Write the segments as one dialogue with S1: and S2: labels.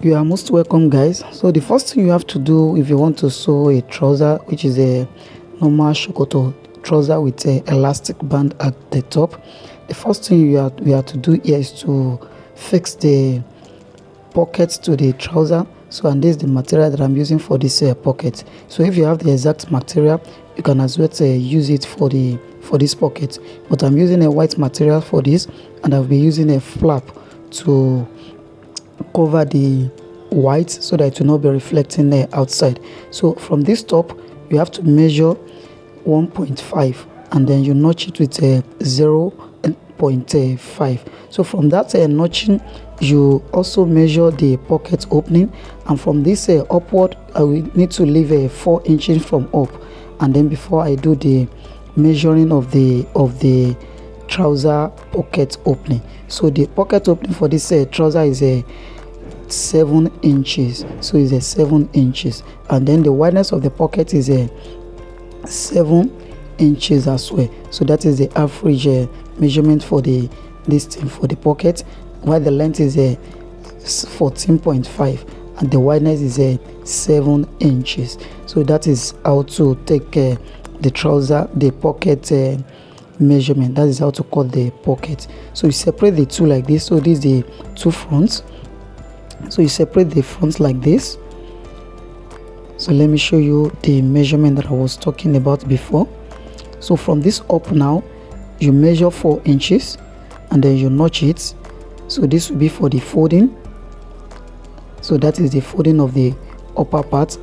S1: You are most welcome, guys. So the first thing you have to do if you want to sew a trouser, which is a normal Sokoto trouser with a elastic band at the top, the first thing we have to do here is to fix the pockets to the trouser. So, and this is the material that I'm using for this pocket. So if you have the exact material, you can as well use it for this pocket, but I'm using a white material for this, and I'll be using a flap to cover the white so that it will not be reflecting outside. So from this top you have to measure 1.5 and then you notch it with 0.5. so from that notching you also measure the pocket opening, and from this upward I will need to leave 4 inches from up, and then before I do the measuring of the trouser pocket opening. So the pocket opening for this trouser is 7 inches, so it's 7 inches, and then the wideness of the pocket is 7 inches as well. So that is the average measurement for this thing for the pocket, while the length is 14.5 and the wideness is 7 inches. So that is how to take the trouser, the pocket measurement. That is how to cut the pocket. So you separate the two like this. So this is the two fronts. So you separate the fronts like this. So let me show you the measurement that I was talking about before. So from this up now you measure 4 inches and then you notch it. So this will be for the folding. So that is the folding of the upper part.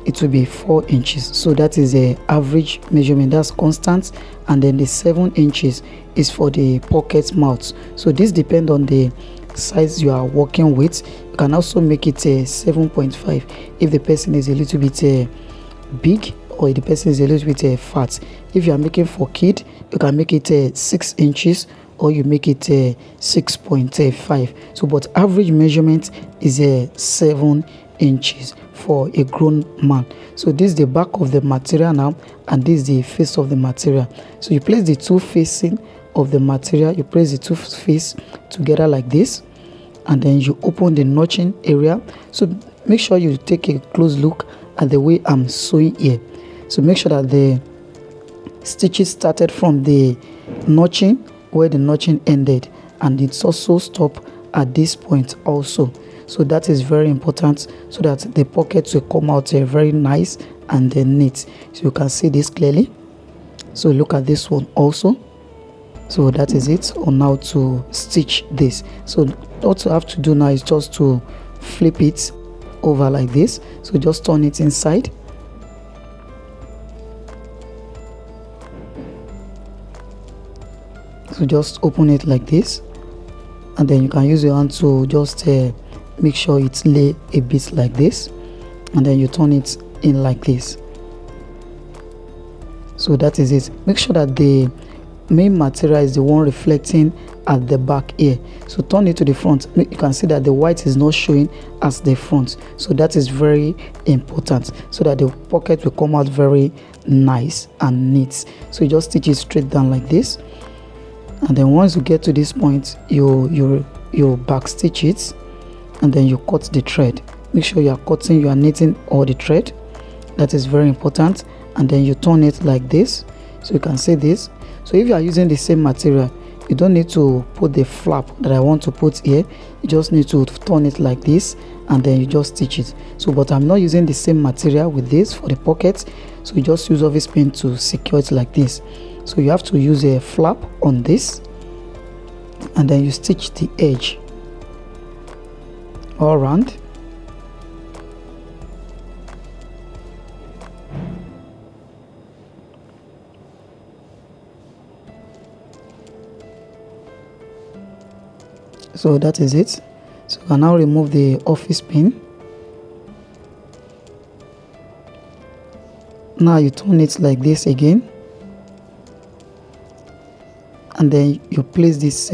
S1: It will be 4 inches. So that is the average measurement, that's constant, and then the 7 inches is for the pocket mouth. So this depends on the size you are working with. You can also make it 7.5 if the person is a little bit big, or if the person is a little bit fat. If you are making for kid, you can make it 6 inches, or you make it 6.5. So but average measurement is 7 inches for a grown man. So this is the back of the material now, and this is the face of the material. So you place the two facing of the material, you place the two face together like this, and then you open the notching area. So make sure you take a close look at the way I'm sewing here. So make sure that the stitches started from the notching where the notching ended, and it's also stopped at this point also. So that is very important, so that the pockets will come out very nice and neat. So you can see this clearly. So look at this one also. So that is it on how to stitch this. So what you have to do now is just to flip it over like this. So just turn it inside. So just open it like this, and then you can use your hand to just make sure it's lay a bit like this, and then you turn it in like this. So that is it. Make sure that the main material is the one reflecting at the back here. So turn it to the front. You can see that the white is not showing as the front. So that is very important, so that the pocket will come out very nice and neat. So you just stitch it straight down like this, and then once you get to this point, you back stitch it, and then you cut the thread. Make sure you are knitting all the thread. That is very important. And then you turn it like this, so you can see this. So if you are using the same material, you don't need to put the flap that I want to put here. You just need to turn it like this, and then you just stitch it. So but I'm not using the same material with this for the pocket, so you just use office pin to secure it like this. So you have to use a flap on this, and then you stitch the edge all around. So that is it. So you can now remove the office pin. Now you turn it like this again, and then you place this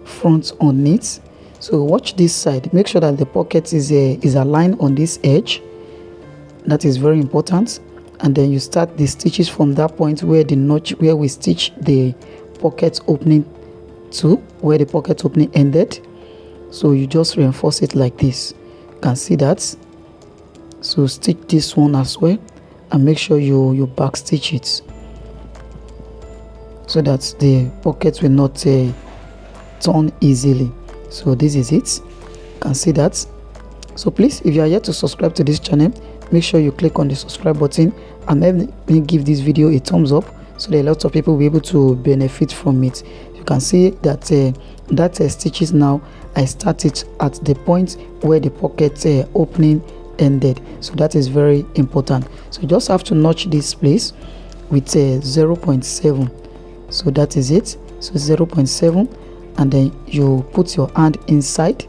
S1: front on it. So watch this side. Make sure that the pocket is aligned on this edge. That is very important. And then you start the stitches from that point where the notch, where we stitch the pocket opening to, where the pocket opening ended. So you just reinforce it like this. can see that. So stitch this one as well, and make sure you back stitch it so that the pocket will not turn easily. So this is it, you can see that. So please, if you are yet to subscribe to this channel, make sure you click on the subscribe button and let me give this video a thumbs up so that a lot of people will be able to benefit from it. You can see that stitches now, I started at the point where the pocket opening ended, so that is very important. So you just have to notch this place with 0.7. so that is it. So 0.7, and then you put your hand inside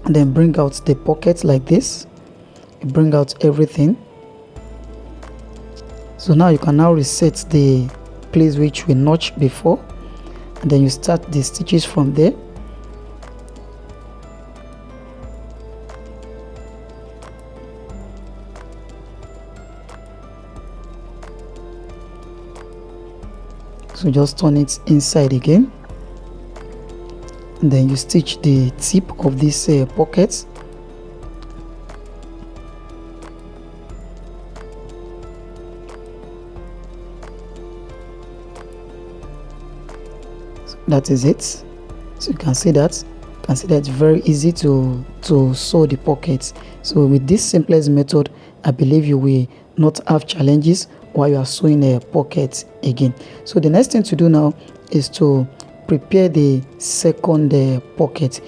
S1: and then bring out the pocket like this. You bring out everything. So now you can now reset the place which we notched before, and then you start the stitches from there. So just turn it inside again, and then you stitch the tip of this pocket. So that is it. So you can see that. You can see that it's very easy to sew the pockets. So with this simplest method, I believe you will not have challenges while you are sewing a pocket again. So the next thing to do now is to prepare the second pocket.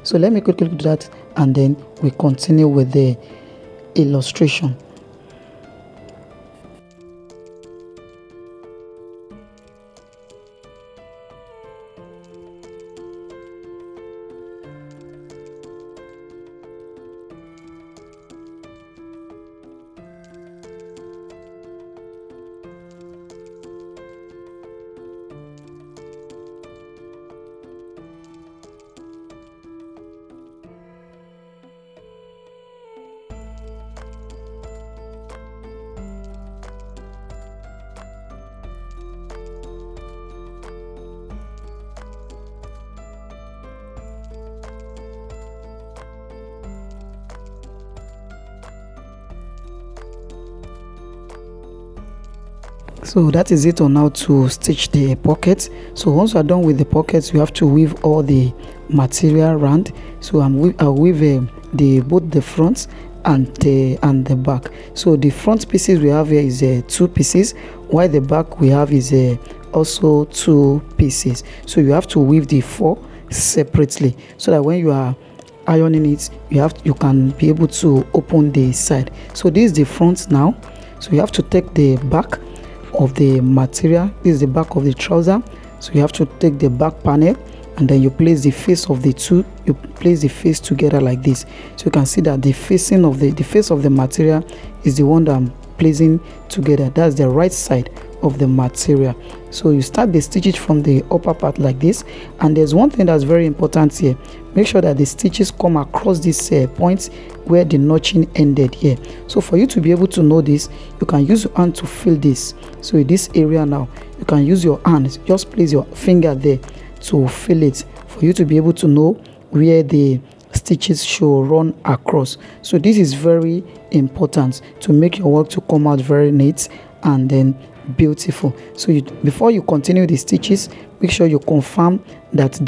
S1: So let me quickly do that, and then we continue with the illustration. So that is it on how to stitch the pocket. So once you are done with the pockets, you have to weave all the material around. So I'll weave both the front and the back. So the front pieces we have here is 2 pieces, while the back we have is also 2 pieces. So you have to weave the 4 separately, so that when you are ironing it, you can be able to open the side. So this is the front now. So you have to take the back of the material. This is the back of the trouser. So you have to take the back panel, and then you place the face of the two. You place the face together like this. So you can see that the facing of the face of the material is the one that I'm placing together. That's the right side of the material. So you start the stitches from the upper part like this, and there's one thing that's very important here. Make sure that the stitches come across this point where the notching ended here. So for you to be able to know this, you can use your hand to feel this. So in this area now, you can use your hand, just place your finger there to feel it, for you to be able to know where the stitches should run across. So this is very important to make your work to come out very neat and then beautiful. So before you continue the stitches, make sure you confirm that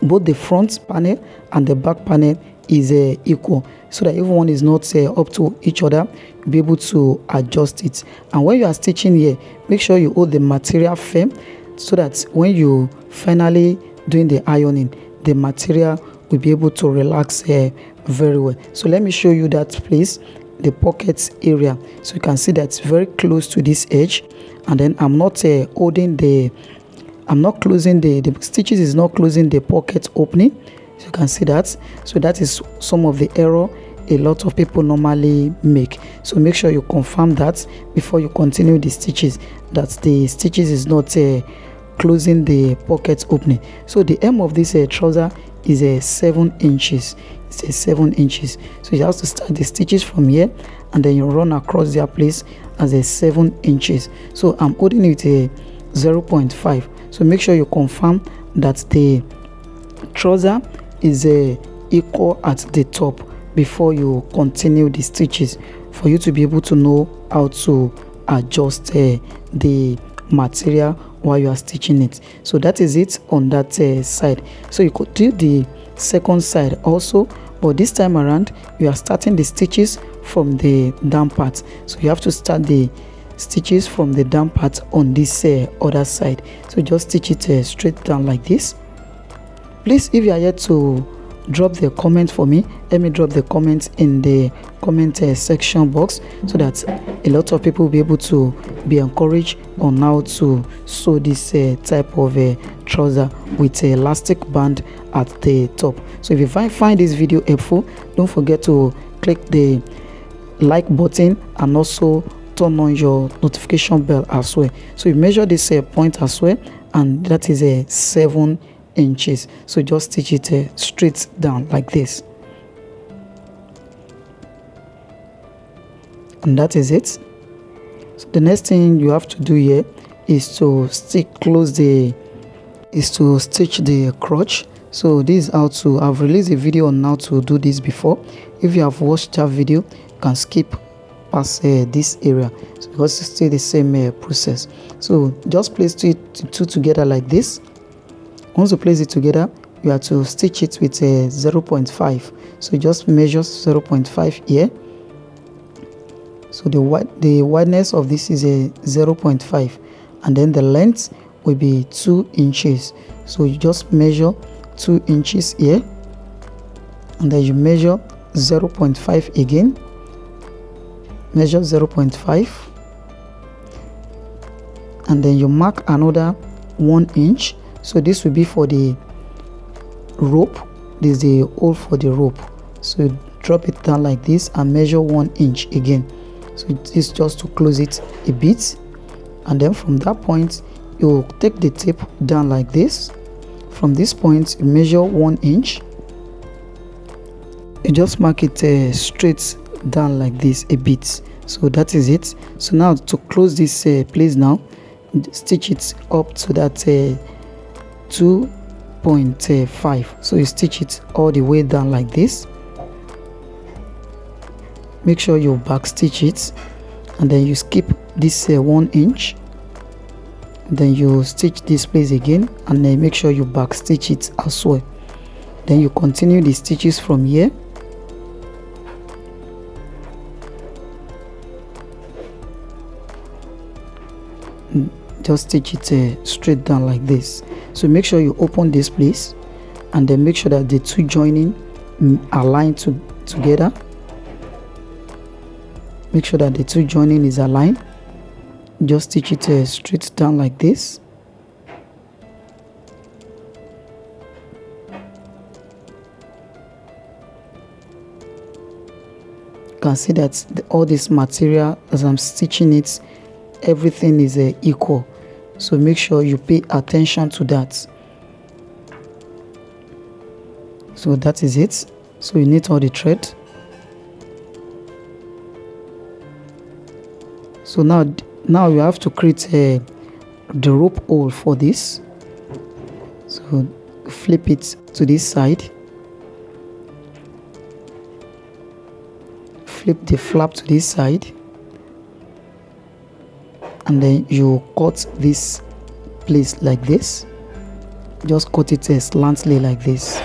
S1: both the front panel and the back panel is equal, so that everyone is not up to each other. You'll be able to adjust it. And when you are stitching here, make sure you hold the material firm, so that when you finally doing the ironing, the material will be able to relax very well. So let me show you that place, the pocket area. So you can see that's very close to this edge, and then I'm not closing the stitches is not closing the pocket opening. So you can see that. So that is some of the error a lot of people normally make. So make sure you confirm that before you continue the stitches, that the stitches is not closing the pocket opening. So the hem of this trouser is 7 inches. It's 7 inches. So you have to start the stitches from here, and then you run across their place as 7 inches. So I'm holding it 0.5. So make sure you confirm that the trouser is equal at the top before you continue the stitches, for you to be able to know how to adjust the material while you are stitching it. So that is it on that side. So you could do the second side also, but this time around you are starting the stitches from the down part. So you have to start the stitches from the down part on this other side. So just stitch it straight down like this. Please, if you are yet to drop the comment for me, let me drop the comment in the comment section box, so that a lot of people will be able to be encouraged on how to sew this type of trouser with elastic band at the top. So if you find this video helpful, don't forget to click the like button and also turn on your notification bell as well. So you measure this point as well, and that is 7 inches. So just stitch it straight down like this, and that is it. So the next thing you have to do here is to stitch the crotch. So this is how to, I've released a video on how to do this before. If you have watched that video, you can skip past this area, so because it's still the same process. So just place two together like this. Once you place it together, you have to stitch it with 0.5. So just measure 0.5 here. So the wideness of this is 0.5, and then the length will be 2 inches. So you just measure 2 inches here, and then you measure 0.5 again. Measure 0.5, and then you mark another 1 inch. So this will be for the rope. This is the hole for the rope. So you drop it down like this and measure 1 inch again. So this is just to close it a bit, and then from that point you take the tape down like this. From this point you measure 1 inch. You just mark it straight down like this a bit. So that is it. So now to close this place, now stitch it up to that 2.5. so you stitch it all the way down like this. Make sure you back stitch it, and then you skip this 1 inch. Then you stitch this place again, and then make sure you back stitch it as well. Then you continue the stitches from here. Just stitch it straight down like this. So make sure you open this place, and then make sure that the two joining align together. Make sure that the two joining is aligned. Just stitch it straight down like this. You can see that all this material, as I'm stitching it, everything is equal. So make sure you pay attention to that. So that is it. So you need all the thread. So now you have to create the rope hole for this. So flip it to this side, flip the flap to this side, and then you cut this place like this. Just cut it slantly like this.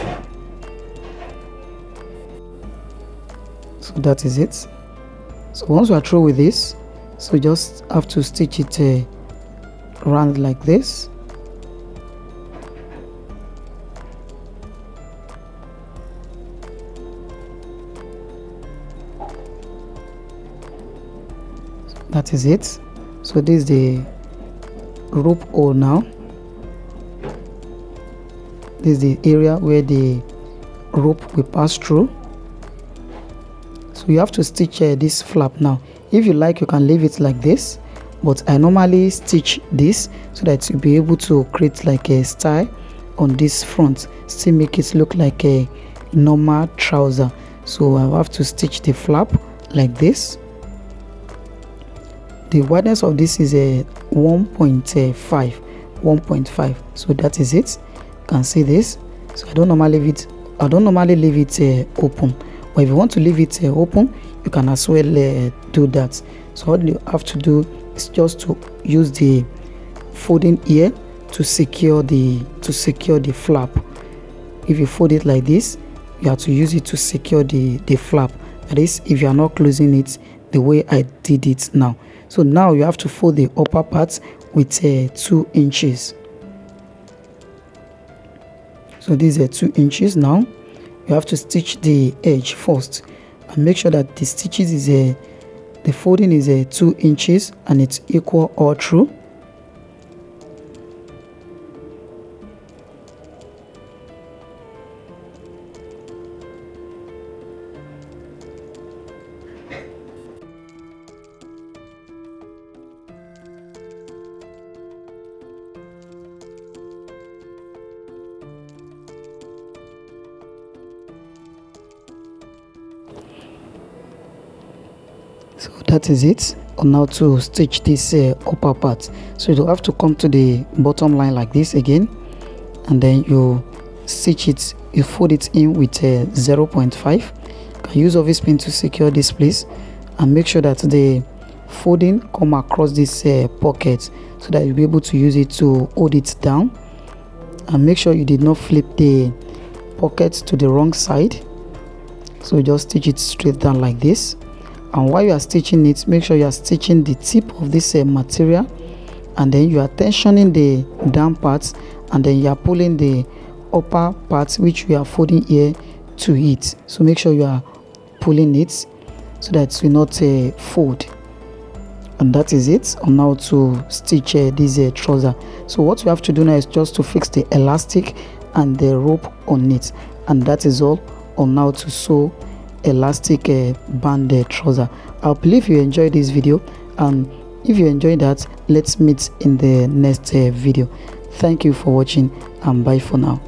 S1: So that is it. So once you are through with this, so just have to stitch it round like this. That is it. So this is the rope hole now. This is the area where the rope will pass through. So you have to stitch this flap now. If you like, you can leave it like this, but I normally stitch this so that you'll be able to create like a style on this front, still make it look like a normal trouser. So I have to stitch the flap like this. The wideness of this is a 1.5. So that is it. You can see this. So I don't normally leave it I don't normally leave it open, but if you want to leave it open, you can as well do that. So all you have to do is just to use the folding ear to secure the flap. If you fold it like this, you have to use it to secure the flap. That is, if you are not closing it the way I did it now. So now you have to fold the upper part with 2 inches. So these are 2 inches. Now you have to stitch the edge first and make sure that the stitches is the folding is 2 inches and it's equal all through. So that is it on how to stitch this upper part. So you have to come to the bottom line like this again, and then you stitch it, you fold it in with 0.5. You can use office pin to secure this place, and make sure that the folding come across this pocket so that you'll be able to use it to hold it down. And make sure you did not flip the pocket to the wrong side. So just stitch it straight down like this. And while you are stitching it, make sure you are stitching the tip of this material, and then you are tensioning the down parts, and then you are pulling the upper parts which we are folding here to it. So make sure you are pulling it so that it will not fold. And that is it on how to stitch this trouser. So what you have to do now is just to fix the elastic and the rope on it, and that is all on how to sew elastic band trouser. I believe you enjoyed this video, and if you enjoyed that, let's meet in the next video. Thank you for watching, and bye for now.